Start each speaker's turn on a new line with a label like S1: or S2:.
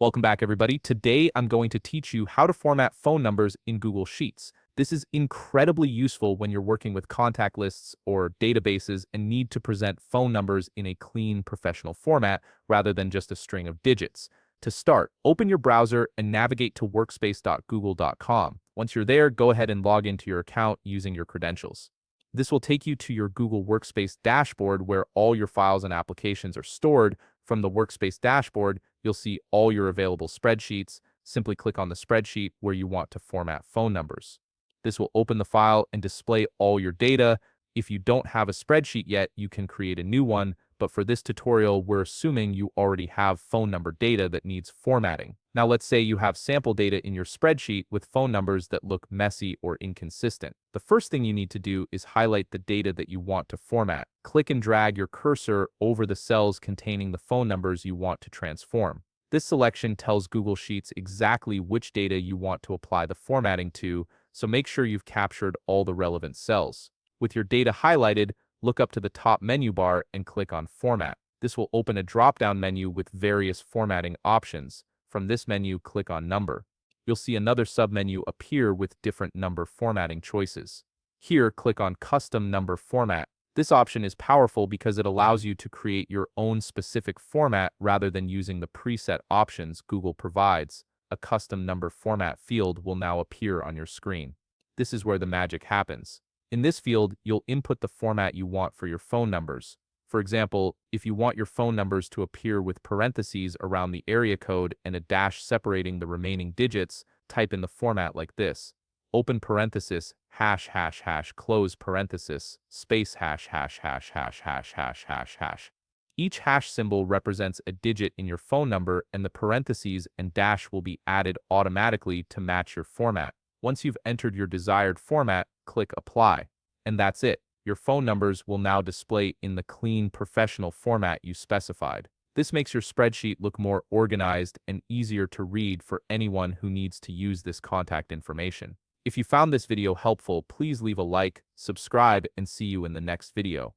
S1: Welcome back, everybody. Today, I'm going to teach you how to format phone numbers in Google Sheets. This is incredibly useful when you're working with contact lists or databases and need to present phone numbers in a clean, professional format rather than just a string of digits. To start, open your browser and navigate to workspace.google.com. Once you're there, go ahead and log into your account using your credentials. This will take you to your Google Workspace dashboard where all your files and applications are stored. From the Workspace dashboard, you'll see all your available spreadsheets. Simply click on the spreadsheet where you want to format phone numbers. This will open the file and display all your data. If you don't have a spreadsheet yet, you can create a new one, but for this tutorial, we're assuming you already have phone number data that needs formatting. Now let's say you have sample data in your spreadsheet with phone numbers that look messy or inconsistent. The first thing you need to do is highlight the data that you want to format. Click and drag your cursor over the cells containing the phone numbers you want to transform. This selection tells Google Sheets exactly which data you want to apply the formatting to, so make sure you've captured all the relevant cells. With your data highlighted, look up to the top menu bar and click on Format. This will open a drop-down menu with various formatting options. From this menu, click on Number. You'll see another submenu appear with different number formatting choices. Here, click on Custom Number Format. This option is powerful because it allows you to create your own specific format rather than using the preset options Google provides. A custom number format field will now appear on your screen. This is where the magic happens. In this field, you'll input the format you want for your phone numbers. For example, if you want your phone numbers to appear with parentheses around the area code and a dash separating the remaining digits, type in the format like this. Open parenthesis, hash hash hash, close parenthesis, space hash hash hash hash hash hash hash hash. Each hash symbol represents a digit in your phone number, and the parentheses and dash will be added automatically to match your format. Once you've entered your desired format, click Apply. And that's it. Your phone numbers will now display in the clean, professional format you specified. This makes your spreadsheet look more organized and easier to read for anyone who needs to use this contact information. If you found this video helpful, please leave a like, subscribe, and see you in the next video.